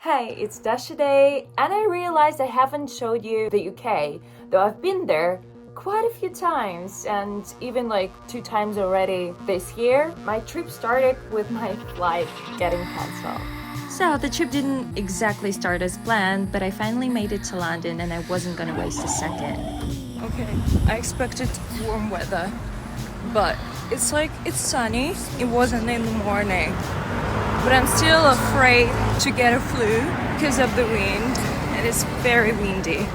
Hey, it's DASHADAY, and I realized I haven't showed you the UK, though I've been there quite a few times, and even like 2 times already this year. My trip started with my flight getting cancelled. So the trip didn't exactly start as planned, but I finally made it to London and I wasn't gonna waste a second. Okay, I expected warm weather, but it's sunny. It wasn't in the morning. But I'm still afraid to get a flu because of the wind, and it's very windy.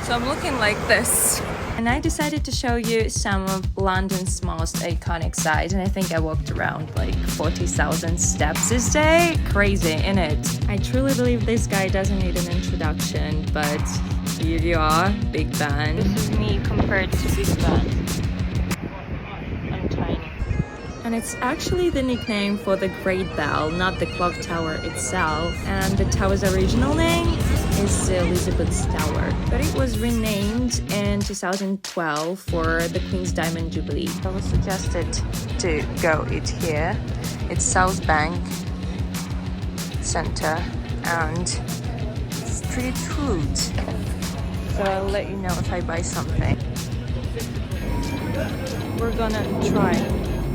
So I'm looking like this. And I decided to show you some of London's most iconic sites, and I think I walked around like 40,000 steps this day. Crazy, innit? I truly believe this guy doesn't need an introduction, but here you are, Big Ben. This is me compared to Big Ben. I'm tiny. And it's actually the nickname for the Great Bell, not the clock tower itself. And the tower's original name is Elizabeth's Tower, but it was renamed in 2012 for the Queen's Diamond Jubilee. I was suggested to go eat here. It's South Bank Center and street food. So I'll let you know if I buy something. We're gonna try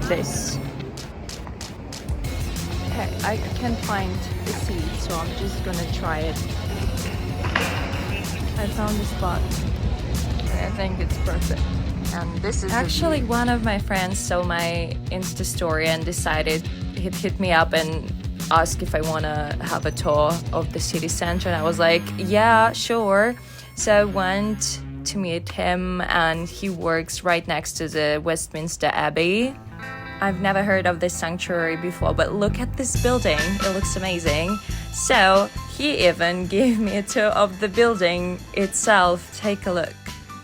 this. Okay, I can't find the seat, so I'm just gonna try it. I found the spot. I think it's perfect. And this is actually one of my friends saw my Insta story and decided he'd hit me up and ask if I wanna have a tour of the city center. And I was like, yeah, sure. So I went to meet him, and he works right next to the Westminster Abbey. I've never heard of this sanctuary before, but look at this building. It looks amazing. So he even gave me a tour of the building itself. Take a look.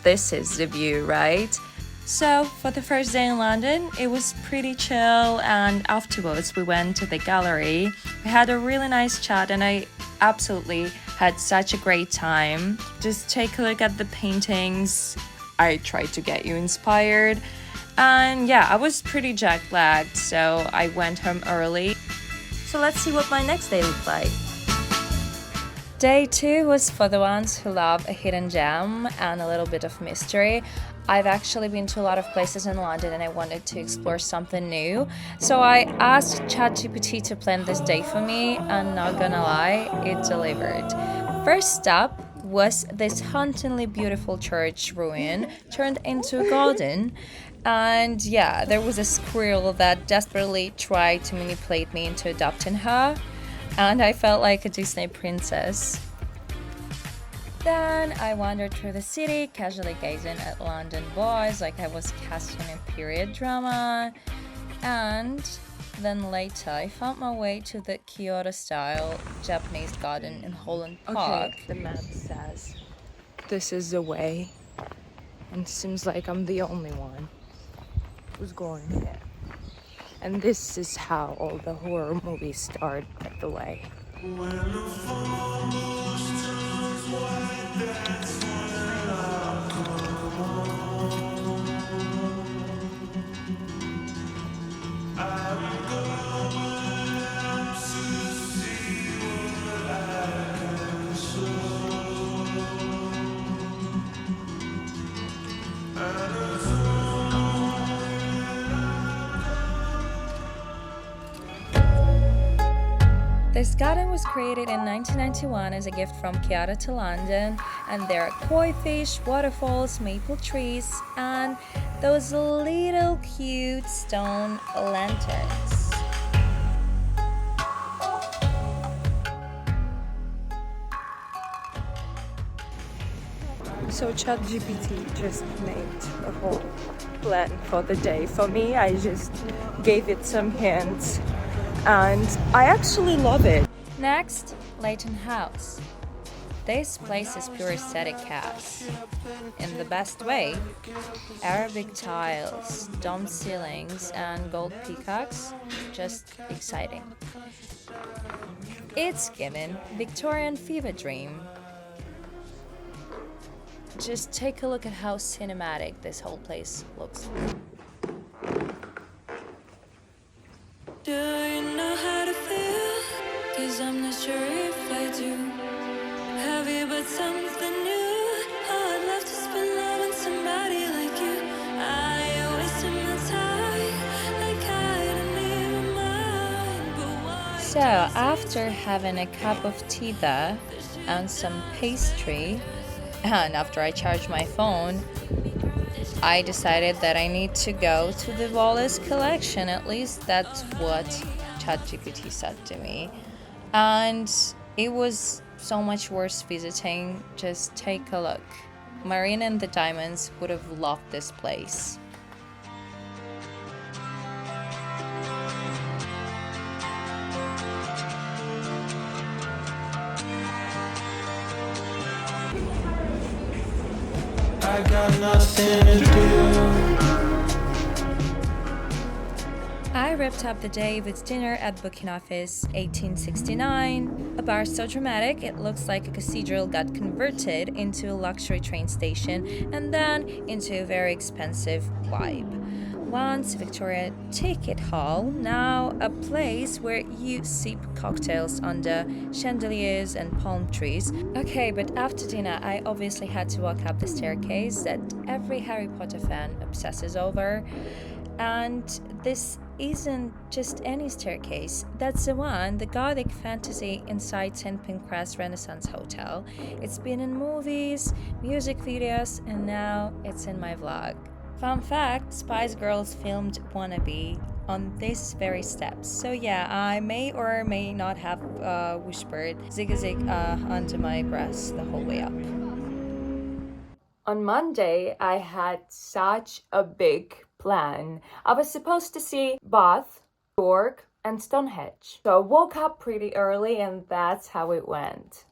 This is the view, right? So for the first day in London, it was pretty chill, and afterwards we went to the gallery. We had a really nice chat, and I absolutely had such a great time. Just take a look at the paintings. I tried to get you inspired. And yeah, I was pretty jet-lagged, so I went home early. So let's see what my next day looked like. Day 2 was for the ones who love a hidden gem and a little bit of mystery. I've actually been to a lot of places in London and I wanted to explore something new. So I asked ChatGPT to plan this day for me, and not gonna lie, it delivered. First stop was this hauntingly beautiful church ruin turned into a garden. And yeah, there was a squirrel that desperately tried to manipulate me into adopting her, and I felt like a Disney princess. Then I wandered through the city, casually gazing at London boys like I was casting a period drama. And then later I found my way to the Kyoto-style Japanese garden in Holland Park. Okay, the map says this is the way, and it seems like I'm the only one who's going here. And this is how all the horror movies start, by the way. This garden was created in 1991 as a gift from Kyoto to London, and there are koi fish, waterfalls, maple trees, and those little cute stone lanterns. So ChatGPT just made a whole plan for the day for me. I just gave it some hints, and I actually love it. Next, Leighton House. This place is pure aesthetic chaos. In the best way. Arabic tiles, dome ceilings, and gold peacocks. Just exciting. It's given Victorian fever dream. Just take a look at how cinematic this whole place looks. Do you know how to feel? 'Cause I'm not sure if I do. something new. Oh, I'd love to spend love on somebody like you. I wasted my time like I didn't even mind. But why? So after having a cup of tea there and some pastry, and after I charged my phone, I decided that I need to go to the Wallace collection. At least that's what ChatGPT said to me. And it was so much worth visiting. Just take a look. Marina and the Diamonds would have loved this place. I got nothing to do. I wrapped up the day with dinner at Booking Office 1869, a bar so dramatic it looks like a cathedral got converted into a luxury train station and then into a very expensive vibe. Once Victorian Ticket Hall, now a place where you sip cocktails under chandeliers and palm trees. Okay, but after dinner I obviously had to walk up the staircase that every Harry Potter fan obsesses over. And this isn't just any staircase. That's the one, the Gothic fantasy inside St. Pancras Renaissance Hotel. It's been in movies, music videos, and now it's in my vlog. Fun fact, Spice Girls filmed Wannabe on these very steps. So yeah, I may or may not have whispered zig zig onto my breast the whole way up. On Monday, I had such a big plan. I was supposed to see Bath, York, and Stonehenge. So I woke up pretty early and that's how it went.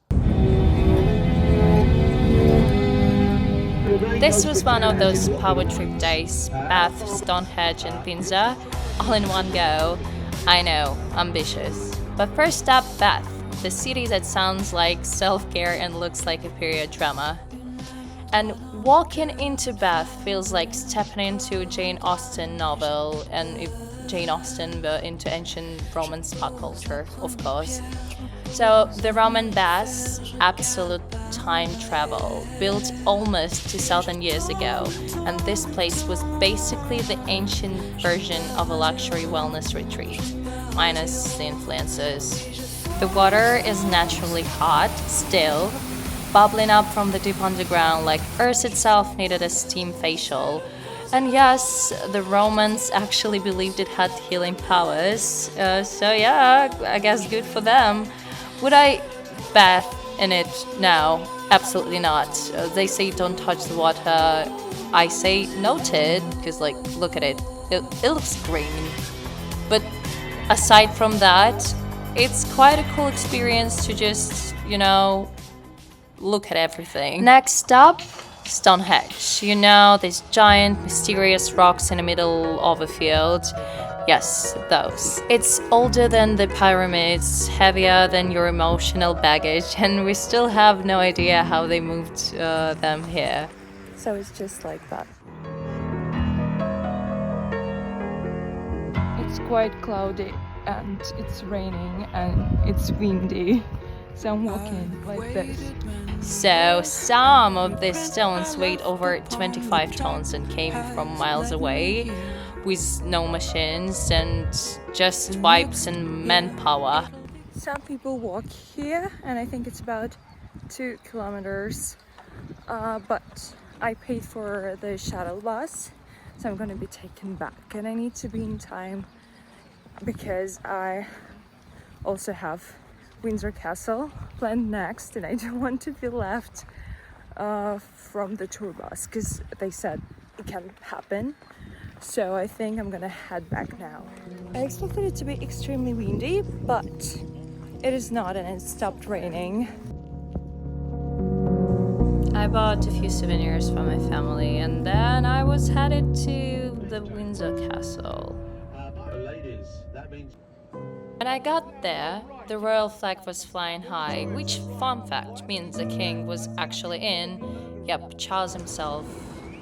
This was one of those power trip days. Bath, Stonehenge, and Windsor, all in one go. I know, ambitious. But first up, Bath, the city that sounds like self-care and looks like a period drama. And walking into Bath feels like stepping into a Jane Austen novel, and if Jane Austen were into ancient Roman spa culture, of course. So the Roman baths, absolute time travel, built almost 2,000 years ago, and this place was basically the ancient version of a luxury wellness retreat, minus the influences. The water is naturally hot, still, bubbling up from the deep underground like Earth itself needed a steam facial. And yes, the Romans actually believed it had healing powers, so yeah, I guess good for them. Would I bath in it now? Absolutely not. They say don't touch the water. I say noted, because like, look at it. It looks green. But aside from that, it's quite a cool experience to just, look at everything. Next up, Stonehenge. These giant, mysterious rocks in the middle of a field. Yes, those. It's older than the pyramids, heavier than your emotional baggage, and we still have no idea how they moved them here. So it's just like that. It's quite cloudy and it's raining and it's windy. So I'm walking like this. So some of these stones weighed over 25 tons and came from miles away, with no machines and just vibes and manpower. Some people walk here and I think it's about 2 kilometers, but I paid for the shuttle bus, so I'm gonna be taken back and I need to be in time because I also have Windsor Castle planned next and I don't want to be left from the tour bus because they said it can happen. So I think I'm gonna head back now. I expected it to be extremely windy, but it is not, and it stopped raining. I bought a few souvenirs for my family and then I was headed to the Windsor Castle. When I got there, the royal flag was flying high, which, fun fact, means the king was actually in. Yep, Charles himself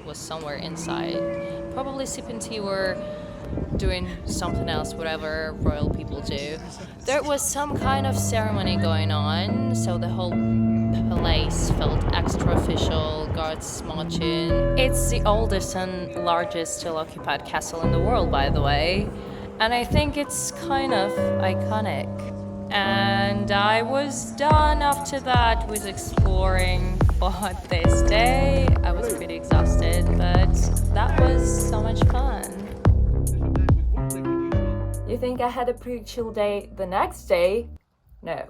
was somewhere inside, probably sipping tea or doing something else, whatever royal people do. There was some kind of ceremony going on, so the whole place felt extra official, guards marching. It's the oldest and largest still occupied castle in the world, by the way, and I think it's kind of iconic. And I was done after that with exploring for this day. I was pretty exhausted, but that was so much fun. You think I had a pretty chill day the next day? No.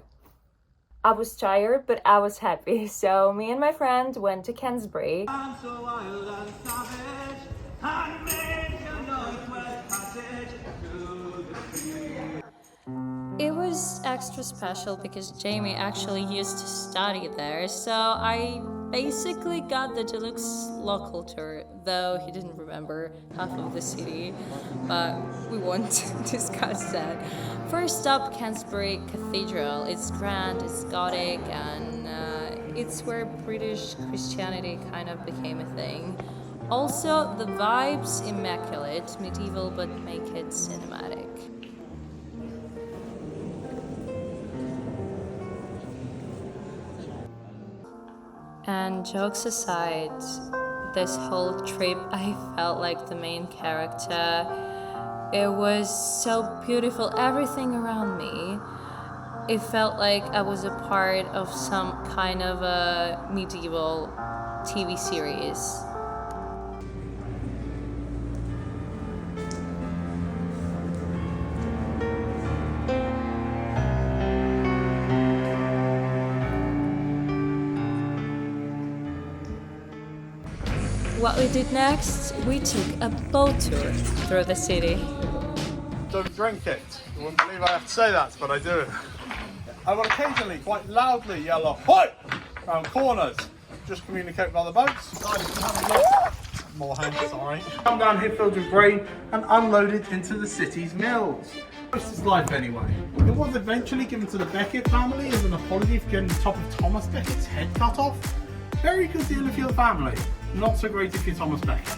I was tired, but I was happy. So me and my friend went to Canterbury. I'm so wild and savage. I make a northwest passage to the sea. It was extra special because Jamie actually used to study there, so I basically got the deluxe local tour, though he didn't remember half of the city, but we won't discuss that. First up, Canterbury Cathedral. It's grand, it's Gothic, and it's where British Christianity kind of became a thing. Also, the vibes immaculate, medieval but make it cinematic. And jokes aside, this whole trip I felt like the main character. It was so beautiful, everything around me. It felt like I was a part of some kind of a medieval TV series. What we did next, we took a boat tour through the city. Don't drink it. You wouldn't believe I have to say that, but I do. I will occasionally quite loudly yell ahoy around corners. Just communicate with other boats. More hands, sorry. Come down here filled with grain and unloaded into the city's mills. Most is life anyway. It was eventually given to the Beckett family as an apology for getting the top of Thomas Beckett's head cut off. Very good deal if you're the family. Not so great if you're Thomas Becket.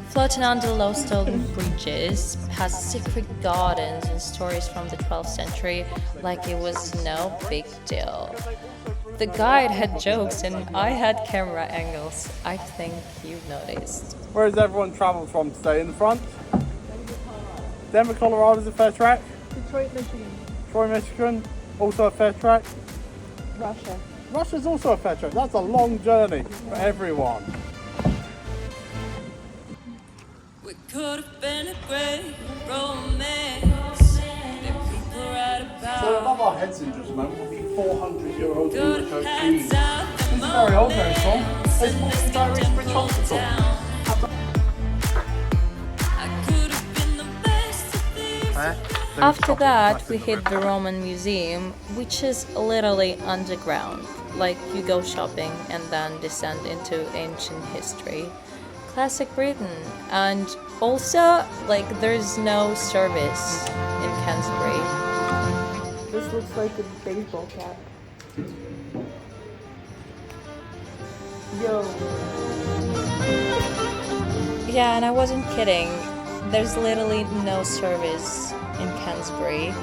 Floating under low stone bridges, past secret gardens and stories from the 12th century like it was no big deal. The guide had jokes and I had camera angles. I think you've noticed. Where has everyone travelled from today? In the front? Denver, Colorado is a fair track. Detroit, Michigan. Troy, Michigan, also a fair track. Russia. Russia's also a fair track. That's a long journey for everyone. We could have been a great romance that people write about. So above our heads in just a moment will be 400-year-old Good English oak hands trees. out the This is very old, very strong. moments There's more than Diaries Bridge Hospital. I could have been the best of thieves. After that, we hit the Roman Museum, which is literally underground. Like you go shopping and then descend into ancient history. Classic Britain. And also, like, there's no service in Canterbury. This looks like a baseball cap. Yo. Yeah, and I wasn't kidding. There's literally no service in Canterbury.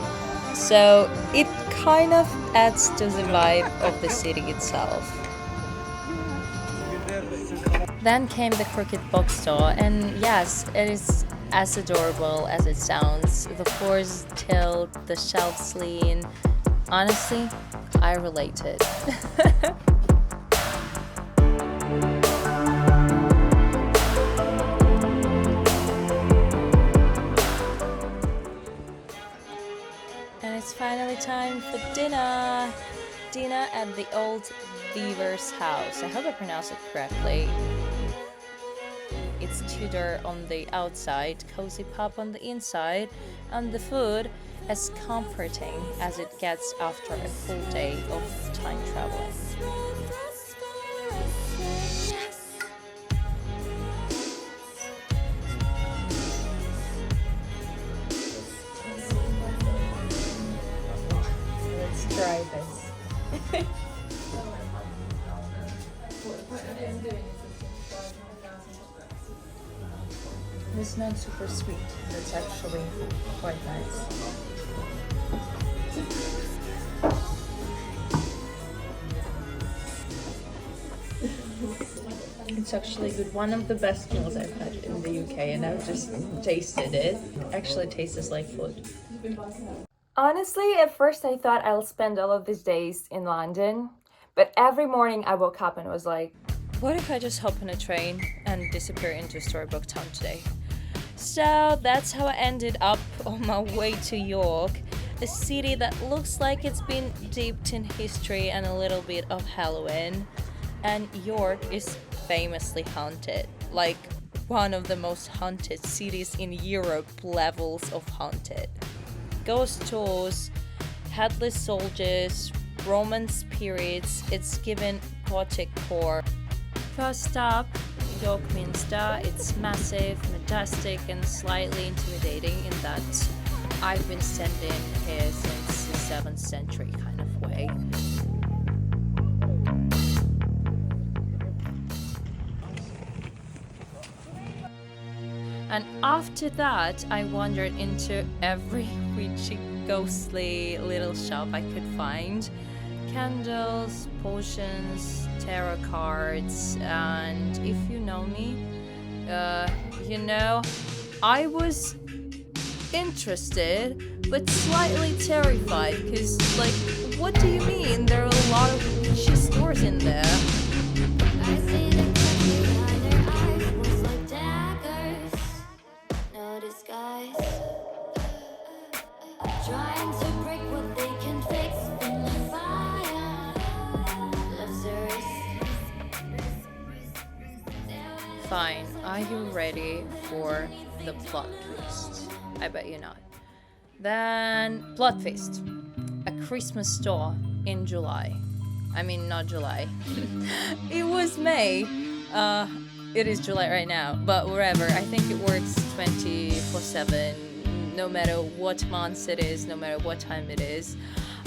So it kind of adds to the vibe of the city itself. Then came the croquet bookstore, and yes, it is as adorable as it sounds. The floors tilt, the shelves lean. Honestly, I related. And it's finally time for dinner. Dinner at the old Beaver's house. I hope I pronounced it correctly. It's Tudor on the outside, cozy pub on the inside, and the food as comforting as it gets after a full day of time traveling. Let's try this. it's not super sweet. That's actually quite nice. It's actually good. One of the best meals I've had in the UK, and I've just tasted it. It actually tastes like food. Honestly, at first I thought I'll spend all of these days in London, but every morning I woke up and was like, what if I just hop on a train and disappear into Storybook Town today? So that's how I ended up on my way to York, a city that looks like it's been dipped in history and a little bit of Halloween. And York is famously haunted, like one of the most haunted cities in Europe levels of haunted. Ghost tours, headless soldiers, Roman spirits, it's given gothic core. First up, York Minster. It's massive, majestic and slightly intimidating in that I've been standing here since the 7th century kind of way. And after that, I wandered into every witchy, ghostly little shop I could find. Candles, potions, tarot cards, and if you know me, I was interested, but slightly terrified, because, like, what do you mean? There are a lot of witchy stores in there. I see them cut behind their eyes, most like daggers, no disguise. Trying to break what they can fix, in the fire, love's a risk. Fine, are you ready for the plot twist? I bet you're not. Then, plot twist. A Christmas store in July. I mean, not July. It was May. It is July right now, but wherever. I think it works 24/7, no matter what month it is, no matter what time it is.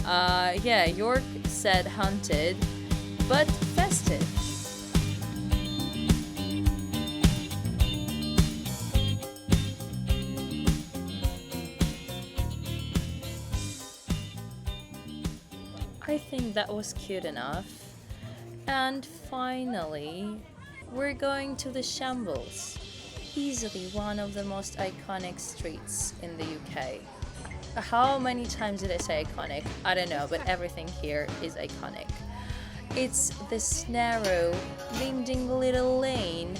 Yeah, York said haunted, but festive. I think that was cute enough. And finally, we're going to the Shambles. Easily one of the most iconic streets in the UK. How many times did I say iconic? I don't know, but everything here is iconic. It's this narrow, winding little lane,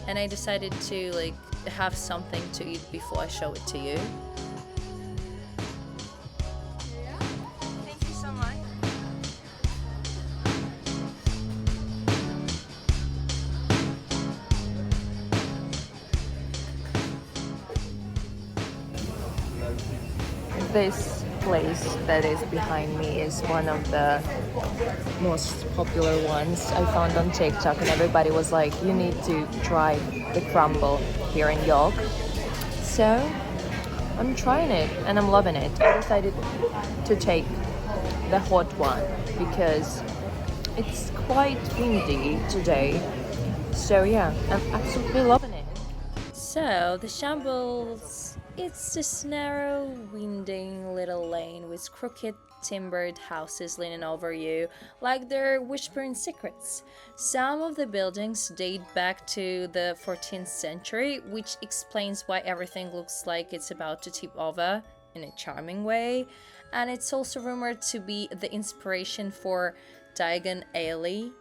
and I decided to have something to eat before I show it to you. Thank you so much. This place that is behind me is one of the most popular ones I found on TikTok, and everybody was like, you need to try the crumble here in York. So I'm trying it and I'm loving it. I decided to take the hot one because it's quite windy today. So yeah, I'm absolutely loving it. So the Shambles, it's this narrow, winding little lane with crooked timbered houses leaning over you like they're whispering secrets. Some of the buildings date back to the 14th century, which explains why everything looks like it's about to tip over in a charming way. And it's also rumored to be the inspiration for Diagon Alley,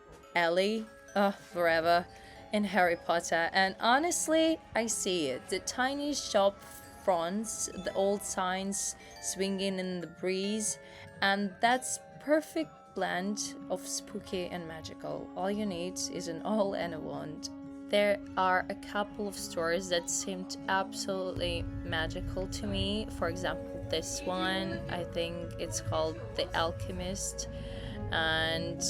forever, in Harry Potter. And honestly, I see it. The tiny shop fronts, the old signs swinging in the breeze, and that's perfect blend of spooky and magical. All you need is an all and a wand. There are a couple of stores that seemed absolutely magical to me. For example, this one, I think it's called The Alchemist. And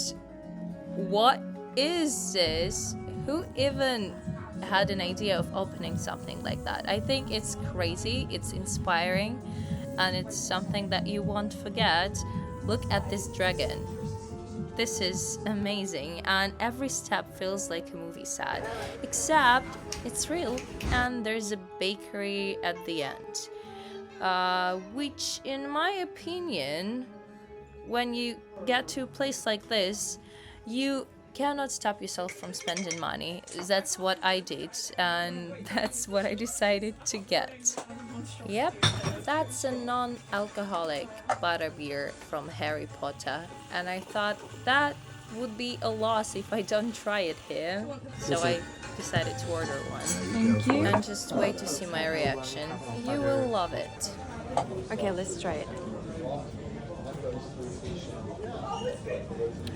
what is this? Who even had an idea of opening something like that? I think it's crazy, it's inspiring, and it's something that you won't forget. Look at this dragon. this is amazing, and every step feels like a movie set, except it's real, and there's a bakery at the end. Which, in my opinion, when you get to a place like this, you cannot stop yourself from spending money. That's what I did, and that's what I decided to get. Yep, that's a non-alcoholic butterbeer from Harry Potter, and I thought that would be a loss if I don't try it here, so I decided to order one. Thank you. And just wait to see my reaction. You will love it. Okay, let's try it.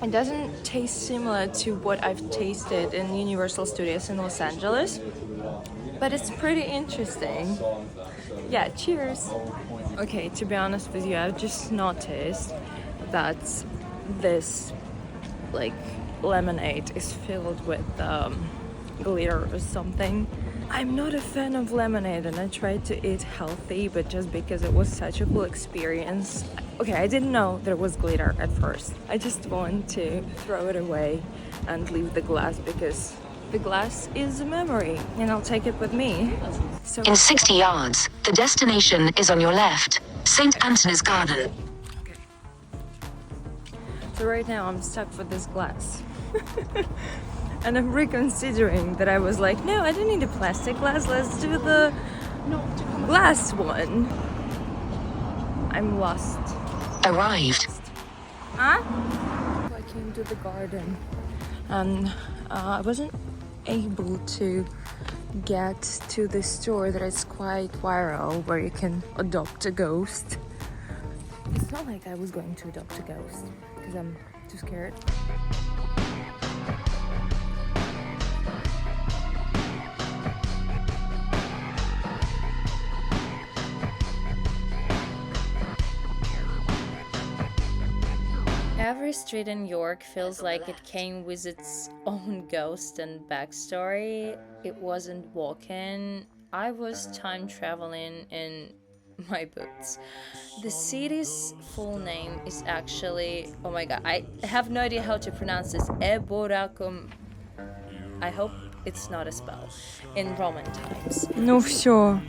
It doesn't taste similar to what I've tasted in Universal Studios in Los Angeles, but it's pretty interesting. Yeah, cheers. Okay, to be honest with you, I've just noticed that this like lemonade is filled with glitter or something. I'm not a fan of lemonade and I tried to eat healthy, but just because it was such a cool experience. Okay, I didn't know there was glitter at first. I just want to throw it away and leave the glass because the glass is a memory and I'll take it with me. So In 60 yards, the destination is on your left. St. Anthony's Garden. okay. So right now I'm stuck with this glass. And I'm reconsidering that. I was like, no, I don't need a plastic glass, let's do the glass one. I'm lost. Arrived. Huh? I came to the garden and I wasn't able to get to the store that is quite viral where you can adopt a ghost. It's not like I was going to adopt a ghost because I'm too scared. Every street in York feels like it came with its own ghost and backstory. It wasn't walking, I was time traveling in my boots. The city's full name is actually, oh my god, I have no idea how to pronounce this, Eborakum. I hope it's not a spell. In Roman times. Ну все.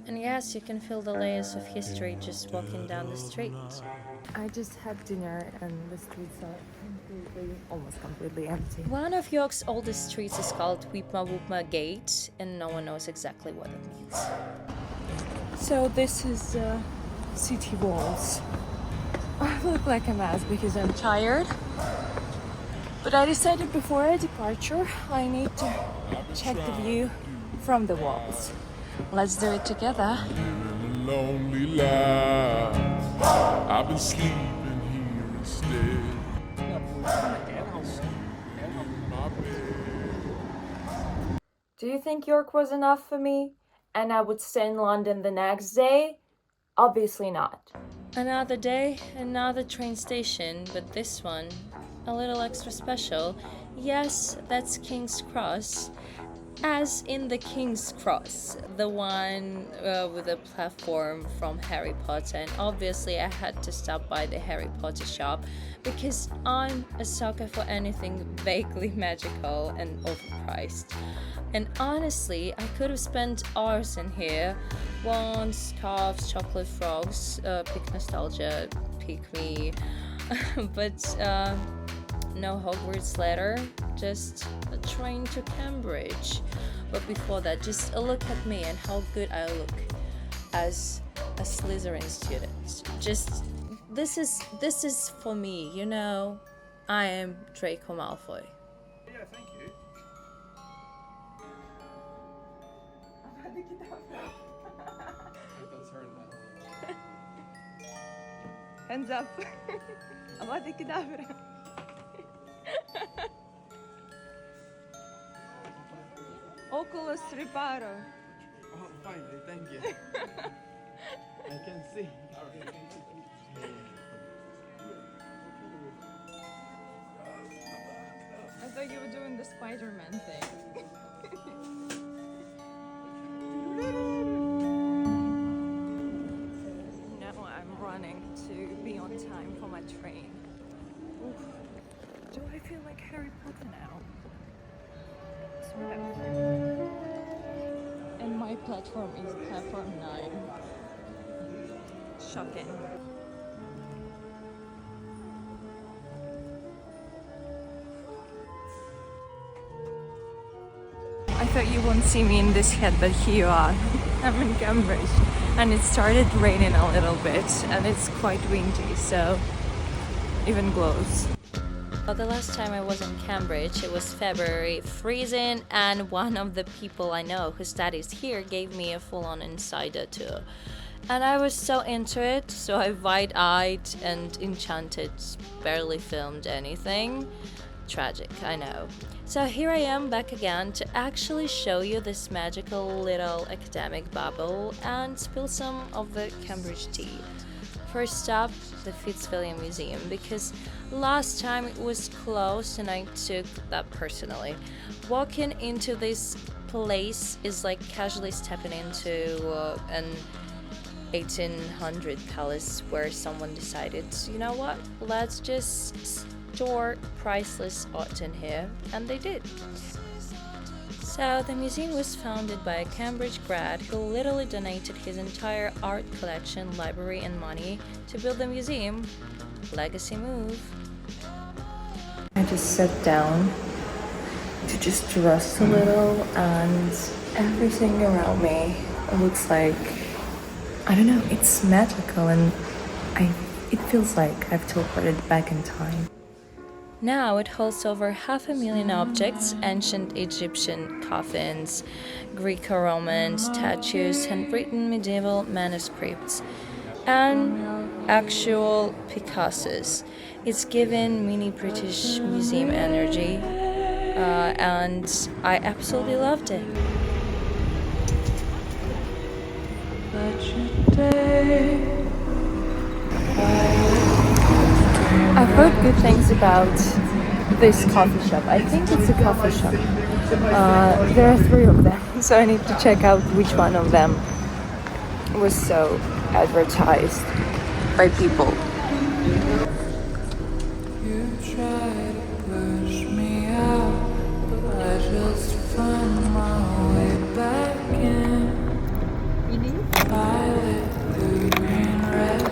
And yes, you can feel the layers of history just walking down the street. I just had dinner and the streets are almost completely empty. One of York's oldest streets is called Wipma Wupma Gate, and no one knows exactly what it means. So this is city walls. I look like a mess because I'm tired. But I decided before our departure, I need to check the view from the walls. Let's do it together. Lonely life. I've been sleeping here instead. Do you think York was enough for me? And I would stay in London the next day? Obviously not. Another day, another train station, but this one a little extra special. Yes, that's King's Cross. As in the King's Cross, the one with the platform from Harry Potter, and obviously I had to stop by the Harry Potter shop because I'm a sucker for anything vaguely magical and overpriced. And honestly, I could have spent hours in here. Wands, scarves, chocolate frogs, pick nostalgia, pick me. But no Hogwarts letter, just a train to Cambridge. But before that, just a look at me and how good I look as a Slytherin student. Just this is for me, you know. I am Draco Malfoy. Yeah, thank you. Hands up. Avada Kedavra. Oculus Reparo. Oh, finally, thank you. I can see. I thought you were doing the Spider-Man thing. Now I'm time for my train. Oof. Do I feel like Harry Potter now? Sort of. And my platform is platform 9. Shocking. I thought you won't see me in this head, but here you are. I'm in Cambridge and it started raining a little bit and it's quite windy, so even glows. Well, the last time I was in Cambridge, it was February, freezing, and one of the people I know who studies here gave me a full-on insider tour. And I was so into it, so I wide-eyed and enchanted, barely filmed anything. Tragic, I know. So here I am back again to actually show you this magical little academic bubble and spill some of the Cambridge tea. First up, the Fitzwilliam Museum, because last time it was closed and I took that personally. Walking into this place is like casually stepping into an 1800 palace where someone decided, you know what, let's just store priceless art in here, and they did. So the museum was founded by a Cambridge grad who literally donated his entire art collection, library and money to build the museum. Legacy move. I just sat down to just rest a little and everything around me looks like, I don't know, it's magical and it feels like I've teleported back in time. Now it holds over 500,000 objects, ancient Egyptian coffins, Greco-Roman statues, handwritten medieval manuscripts, and actual Picassos. It's given mini British Museum energy, and I absolutely loved it. I've heard good things about this coffee shop. I think it's a coffee shop. There are 3 of them, so I need to check out which one of them was so advertised by people. You try to push me out, but I just find my way back in. Violet, blue, green, red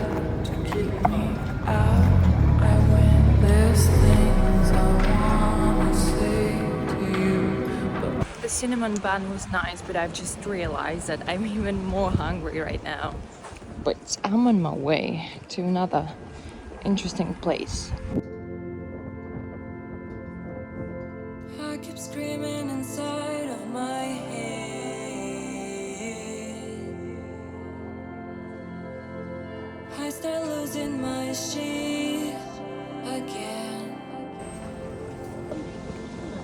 to keep me out. I win. There's things I wanna say to you, but The cinnamon bun was nice, but I've just realized that I'm even more hungry right now. But I'm on my way to another interesting place. I keep screaming inside of my head. I start losing my shit again.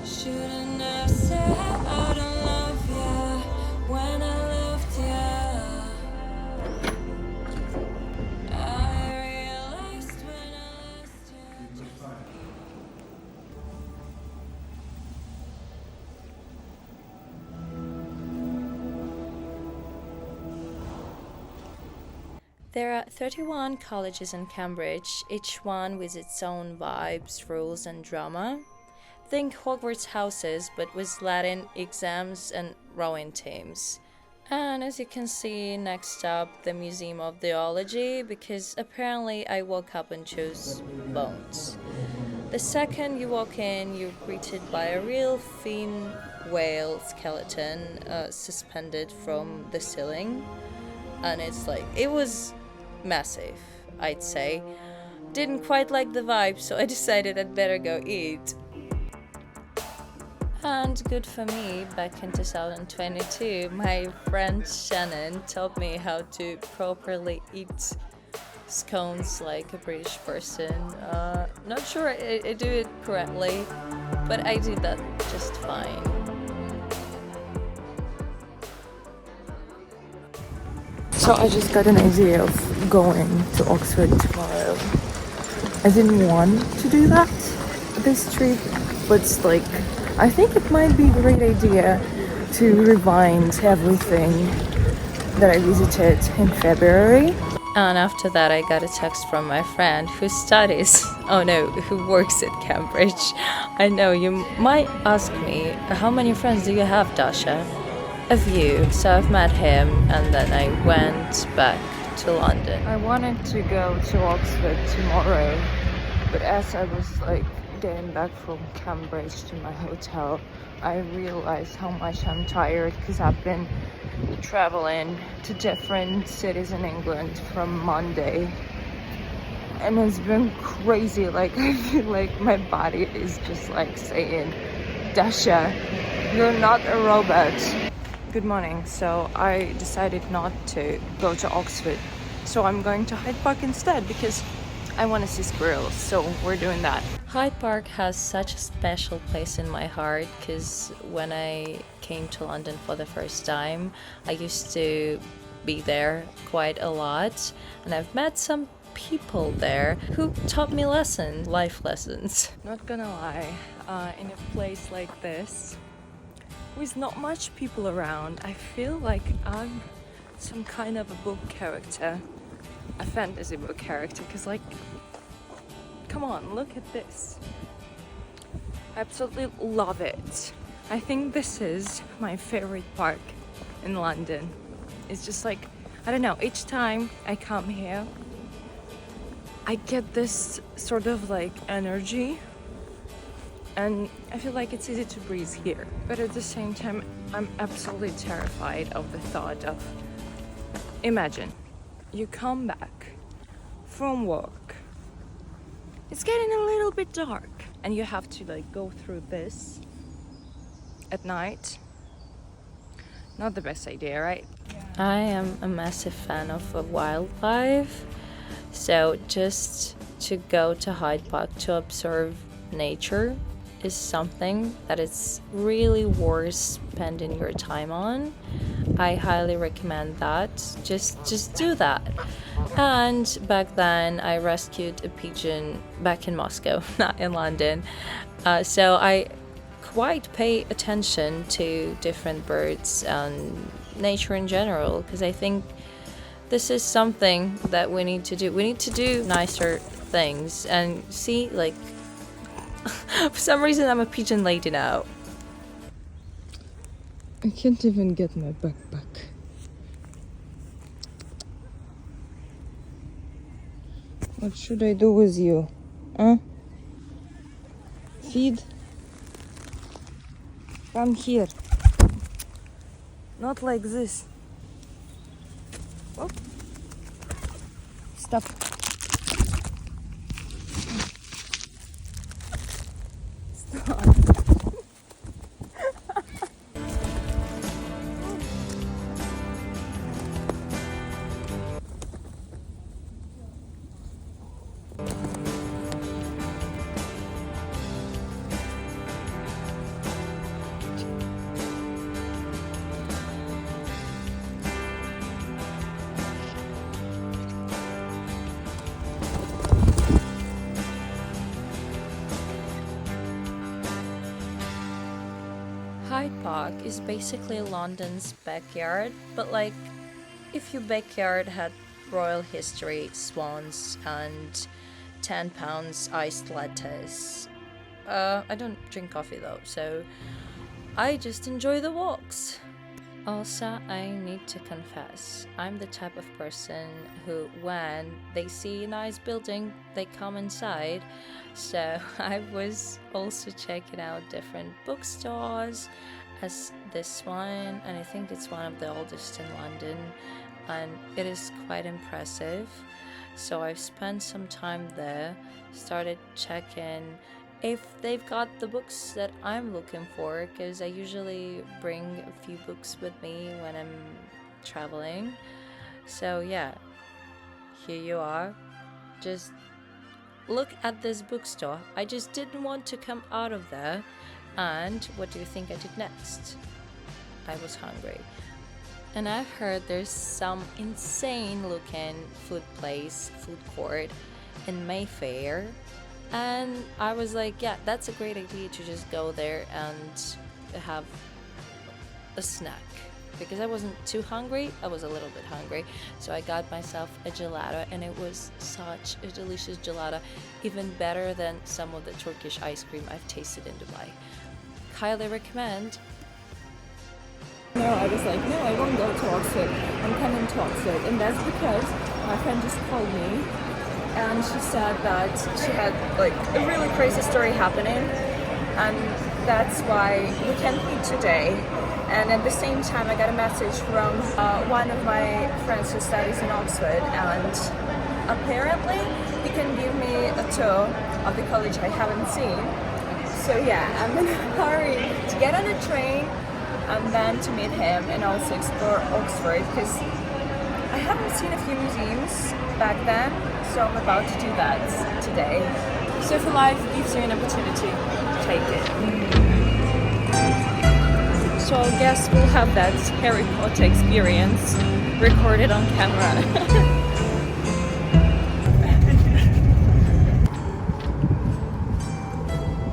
Shouldn't have said I don't love ya when I left ya. I realized when I lost ya. There are 31 colleges in Cambridge, each one with its own vibes, rules and drama. Think Hogwarts houses, but with Latin exams and rowing teams. And as you can see, next up, the Museum of Theology, because apparently I woke up and chose bones. The second you walk in, you're greeted by a real fin whale skeleton suspended from the ceiling. And it's like, it was massive, I'd say. Didn't quite like the vibe, so I decided I'd better go eat. And good for me, back in 2022, my friend Shannon taught me how to properly eat scones like a British person. Not sure I do it correctly, but I did that just fine. So I just got an idea of going to Oxford tomorrow. I didn't want to do that this trip, but it's like, I think it might be a great idea to rewind everything that I visited in February. And after that, I got a text from my friend who studies, oh no, who works at Cambridge. I know you might ask me, how many friends do you have, Dasha? A few. So I've met him, and then I went back to London. I wanted to go to Oxford tomorrow, but as I was like getting back from Cambridge to my hotel, I realized how much I'm tired because I've been traveling to different cities in England from Monday, and it's been crazy. Like, I feel like my body is just like saying, Dasha, you're not a robot. Good morning. So I decided not to go to Oxford, so I'm going to Hyde Park instead because I want to see squirrels, so we're doing that. Hyde Park has such a special place in my heart because when I came to London for the first time, I used to be there quite a lot, and I've met some people there who taught me lessons, life lessons. Not gonna lie, in a place like this, with not much people around, I feel like I'm some kind of a book character, a fantasy book character, because like, come on, look at this. I absolutely love it. I think this is my favorite park in London. It's just like, I don't know, each time I come here, I get this sort of like energy, and I feel like it's easy to breathe here. But at the same time, I'm absolutely terrified of the thought of, imagine, you come back from work, it's getting a little bit dark, and you have to like go through this at night. Not the best idea, right? I am a massive fan of wildlife, so just to go to Hyde Park to observe nature is something that it's really worth spending your time on. I highly recommend that. Just do that. And back then I rescued a pigeon back in Moscow, not in London. So I quite pay attention to different birds and nature in general, because I think this is something that we need to do. We need to do nicer things. And see, like, for some reason I'm a pigeon lady now. I can't even get my backpack. What should I do with you? Huh? Feed? Come here. Not like this. Oh. Stop. Stop. Hyde Park is basically London's backyard, but like if your backyard had royal history, swans, and £10 iced lattes. I don't drink coffee though, so I just enjoy the walks. Also, I need to confess, I'm the type of person who, when they see a nice building, they come inside. So I was also checking out different bookstores, as this one, and I think it's one of the oldest in London, and it is quite impressive. So I've spent some time there, started checking if they've got the books that I'm looking for, because I usually bring a few books with me when I'm traveling. So yeah, here you are. Just look at this bookstore. I just didn't want to come out of there. And what do you think I did next? I was hungry. And I've heard there's some insane looking food court in Mayfair. And I was like, yeah, that's a great idea to just go there and have a snack. because I wasn't too hungry. I was a little bit hungry, so I got myself a gelato, and it was such a delicious gelato, even better than some of the Turkish ice cream I've tasted in Dubai. Highly recommend. No, I was like, no, I won't go to Oxford. I'm coming to Oxford. And that's because my friend just called me and she said that she had like a really crazy story happening. And that's why we can't meet today. And at the same time, I got a message from one of my friends who studies in Oxford. And apparently, he can give me a tour of the college I haven't seen. So yeah, I'm in a hurry to get on a train and then to meet him and also explore Oxford because I haven't seen a few museums back then, so I'm about to do that today. So if life gives you an opportunity, take it. So I guess we'll have that Harry Potter experience recorded on camera.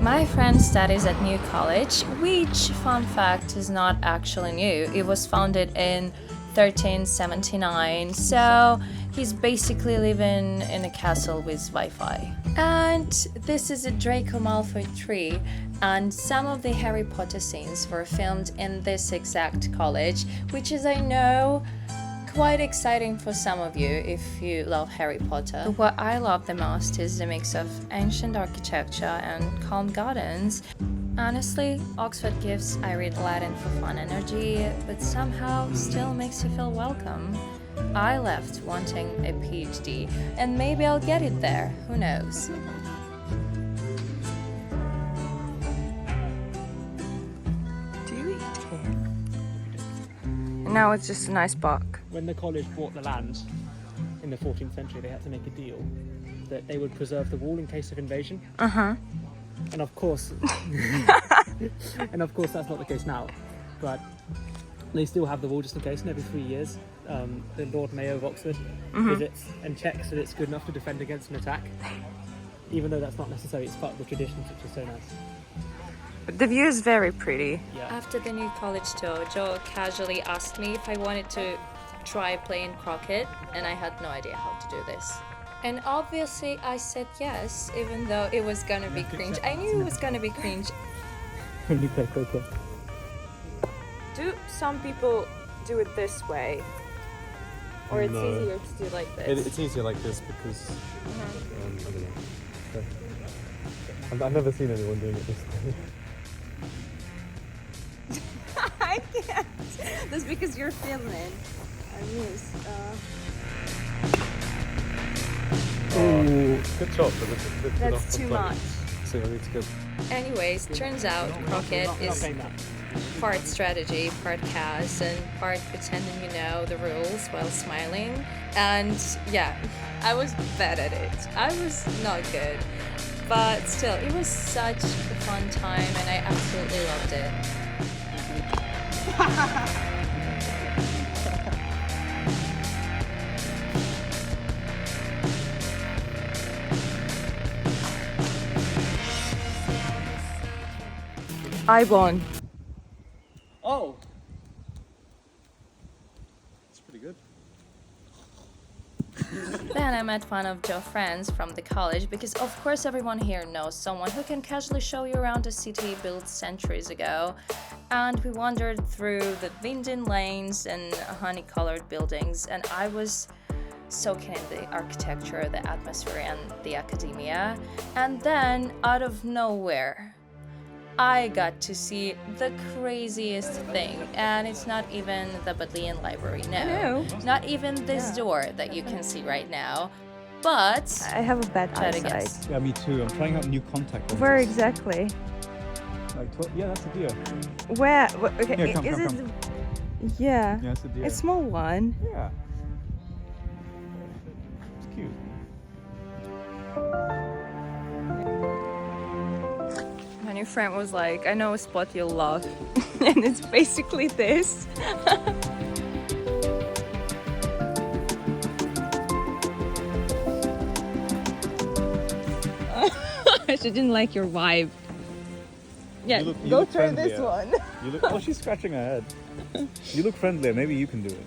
My friend studies at New College, which, fun fact, is not actually new. It was founded in 1379, so he's basically living in a castle with Wi-Fi. And this is a Draco Malfoy tree, and some of the Harry Potter scenes were filmed in this exact college, which is, I know, quite exciting for some of you if you love Harry Potter. What I love the most is the mix of ancient architecture and calm gardens. Honestly, Oxford gives I read Latin for fun energy, but somehow still makes you feel welcome. I left wanting a PhD, and maybe I'll get it there, who knows. Do you eat here? And now it's just a nice park. When the college bought the land in the 14th century, they had to make a deal that they would preserve the wall in case of invasion. And of course, that's not the case now. But they still have the wall just in case. And every 3 years, the Lord Mayor of Oxford visits and checks that it's good enough to defend against an attack. Even though that's not necessary, it's part of the traditions, which is so nice. The view is very pretty. Yeah. After the New College tour, Joe casually asked me if I wanted to try playing croquet, and I had no idea how to do this. And obviously I said yes, even though it was gonna be cringe. I knew it was gonna be cringe. When you play croquet. Do some people do it this way? Or it's easier to do like this? It's easier like this because I don't know. I've never seen anyone doing it this way. I can't. That's because you're filming. I miss. Good job. That's too much. So it's good. Anyways, turns out croquet is part strategy, part chaos, and part pretending you know the rules while smiling. And yeah, I was bad at it. I was not good. But still, it was such a fun time and I absolutely loved it. I won. Oh! It's pretty good. Then I met one of Joe's friends from the college because of course everyone here knows someone who can casually show you around a city built centuries ago. And we wandered through the winding lanes and honey-colored buildings, and I was soaking in the architecture, the atmosphere, and the academia. And then, out of nowhere, I got to see the craziest thing, and it's not even the Bodleian Library, no. Not even this door that you can see right now, but... I have a bad try to eyesight. guess. Yeah, me too. I'm trying out new contact lenses. Where exactly? Like yeah, that's a deer. Where? Okay, Here, come, is come, it? come. Yeah. Yeah, it's a deer. A small one. Yeah. It's cute. My new friend was like, I know a spot you'll love. And it's basically this. She didn't like your vibe. Yeah, you go look try this friendlier. one. You look. Oh, she's scratching her head. You look friendlier. Maybe you can do it.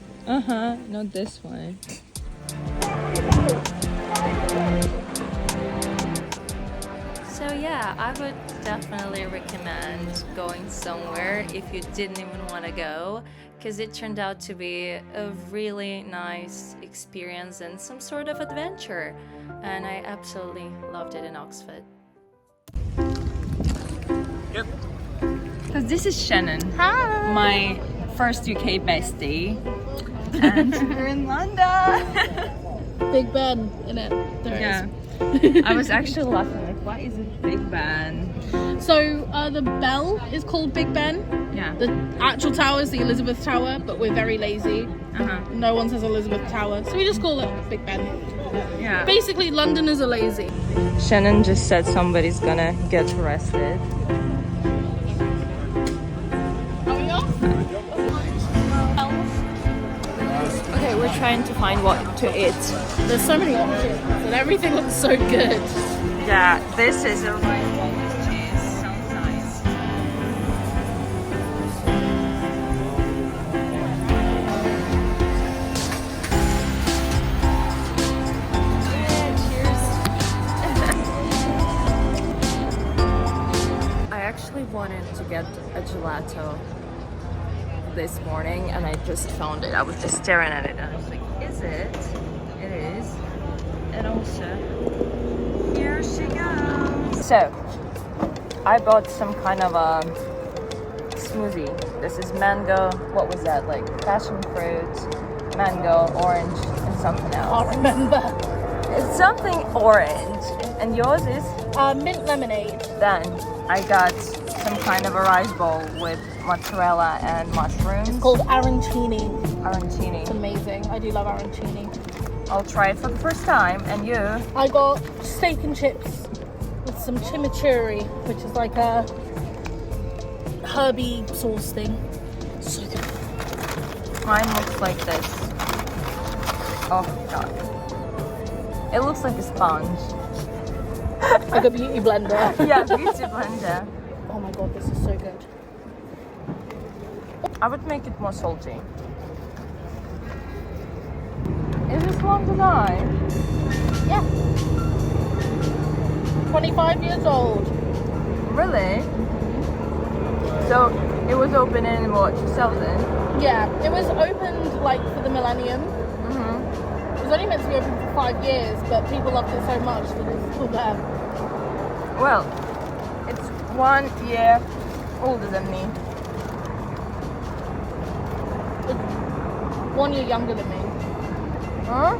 Not this one. So yeah, I would definitely recommend going somewhere if you didn't even want to go, because it turned out to be a really nice experience and some sort of adventure, and I absolutely loved it in Oxford. Yep. Because this is Shannon. Hi. My first UK bestie. And we're in London. Big Ben in it. There I was actually laughing like, what is a Big Ben? So the bell is called Big Ben. Yeah. The actual tower is the Elizabeth Tower, but we're very lazy. No one says Elizabeth Tower, so we just call it Big Ben. Yeah. Basically, Londoners are lazy. Shannon just said somebody's gonna get arrested. Okay, we're trying to find what to eat. There's so many options, and everything looks so good. Yeah, this is a rainbow cheese. Sounds nice. I actually wanted to get a gelato this morning and I just found it. I was just staring at it and I was like, is it? It is. And also, here she goes. So, I bought some kind of a smoothie. This is mango, what was that? Like passion fruit, mango, orange, and something else. I remember. It's something orange. And yours is? Mint lemonade. Then I got some kind of a rice bowl with mozzarella and mushrooms. It's called arancini. Arancini. It's amazing. I do love arancini. I'll try it for the first time. And you? I got steak and chips with some chimichurri, which is like a herby sauce thing. So good. Mine looks like this. Oh my god. It looks like a sponge. Like a beauty blender. Yeah, beauty blender. Oh my god, this is so good. I would make it more salty. Is this long design? Yeah. 25 years old. Really? So it was open in what, 2000? Yeah, it was opened like for the millennium. It was only meant to be open for 5 years, but people loved it so much that it's still there. Well, it's 1 year older than me. It's 1 year younger than me. Huh?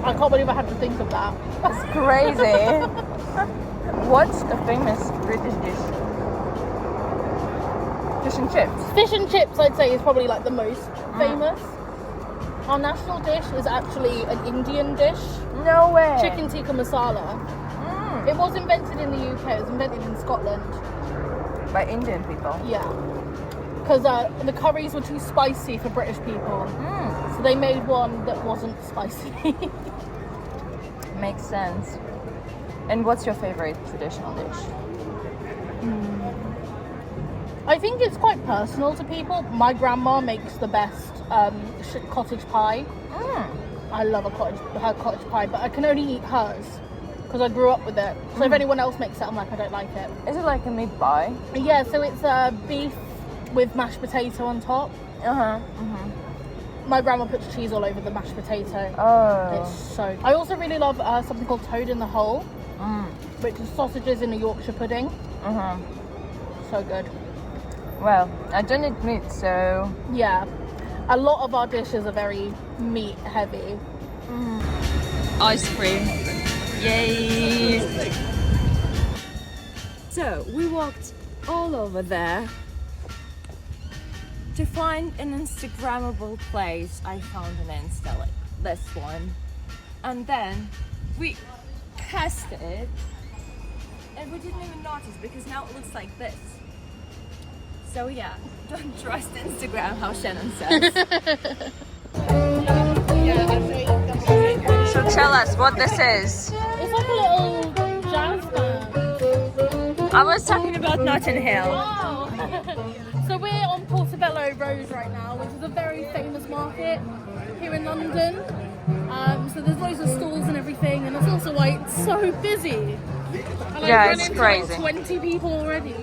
I can't believe I had to think of that. That's crazy. What's a famous British dish? Fish and chips. Fish and chips, I'd say, is probably like the most famous. Our national dish is actually an Indian dish. No way. Chicken tikka masala. It was invented in the UK. It was invented in Scotland. By Indian people? Yeah. Because the curries were too spicy for British people. So they made one that wasn't spicy. Makes sense. And what's your favorite traditional dish? I think it's quite personal to people. My grandma makes the best cottage pie. I love her cottage pie, but I can only eat hers because I grew up with it. So if anyone else makes it, I'm like, I don't like it. Is it like a meat pie? Yeah, so it's beef with mashed potato on top. My grandma puts cheese all over the mashed potato. Oh. It's so good. I also really love something called toad in the hole, which is sausages in a Yorkshire pudding. So good. Well, I don't eat meat, so... Yeah. A lot of our dishes are very meat heavy. Ice cream. Yay! So we walked all over there to find an Instagrammable place. I found an Insta, like this one. And then we passed it and we didn't even notice because now it looks like this. So yeah, don't trust Instagram, how Shannon says. So tell us what this is. It's like a little jazz band. I was talking about Notting Hill. Oh. So we're on Portobello Road right now, which is a very famous market here in London. So there's loads of stalls and everything, and that's also why it's so busy. And Yeah, I've it's run into crazy. like 20 people already.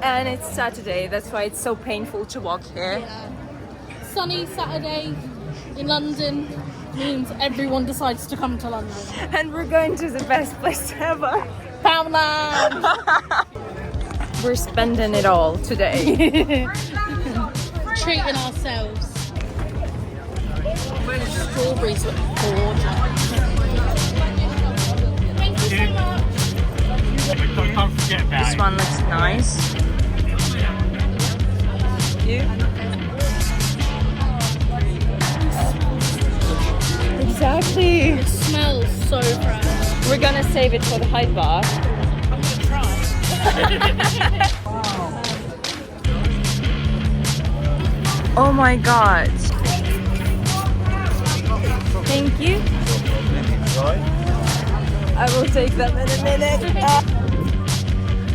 And it's Saturday, that's why it's so painful to walk here. Yeah. Sunny Saturday in London means everyone decides to come to London. And we're going to the best place ever. Poundland! We're spending it all today. Treating ourselves. Strawberries look gorgeous. Thank you so much. Don't forget about This one looks nice. You? Exactly. It smells so fresh. We're gonna save it for the Hyde bar. I'm gonna try. Oh my god. Thank you. I will take them in a minute.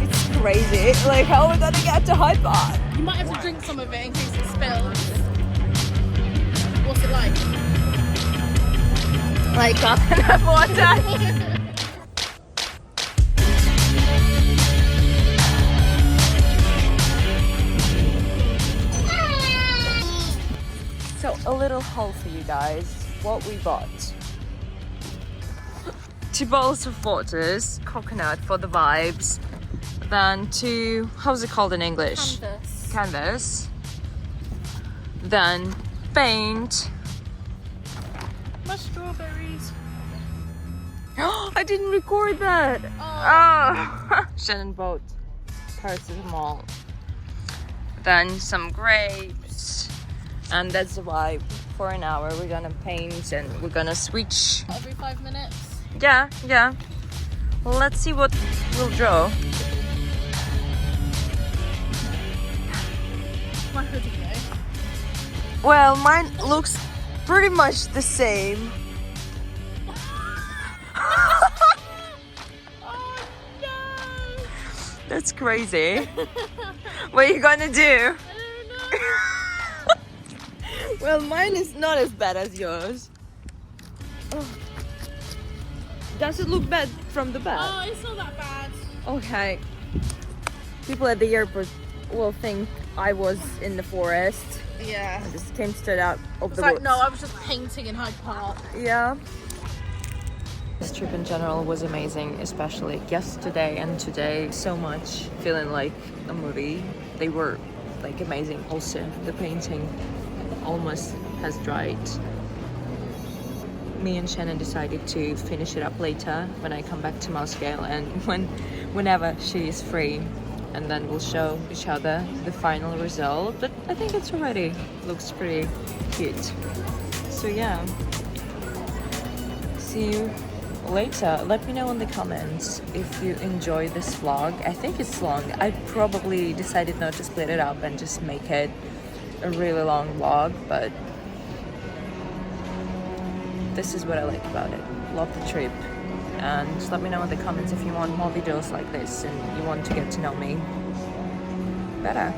It's crazy. Like, how are we gonna get to Hyde Park? You might have to drink some of it in case it spills. What's it like? Like coconut water. So a little haul for you guys. What we bought: 2 bowls of waters, coconut for the vibes. Then 2, how's it called in English? Canvas. Then paint. My strawberries. I didn't record that. Oh. Shannon bought paracetamol. Then some grapes. And that's the vibe. For an hour we're gonna paint and we're gonna switch. Every 5 minutes. Yeah. Well, let's see what we'll draw. My hoodie though. Well, mine looks pretty much the same. Oh no! That's crazy. What are you gonna do? I don't know. Well, mine is not as bad as yours. Oh. Does it look bad from the back? Oh, it's not that bad. Okay. People at the airport will think I was in the forest. Yeah. I just came straight out of It's the like, woods. no, I was just painting in Hyde Park. Yeah. This trip in general was amazing, especially yesterday and today. So much feeling like a movie. They were like amazing. Also, the painting almost has dried. Me and Shannon decided to finish it up later when I come back to Moscow and whenever she is free, and then we'll show each other the final result. But I think it's already looks pretty cute. So yeah, see you later. Let me know in the comments if you enjoy this vlog. I think it's long. I probably decided not to split it up and just make it a really long vlog, but this is what I like about it. Love the trip. And just let me know in the comments if you want more videos like this and you want to get to know me better.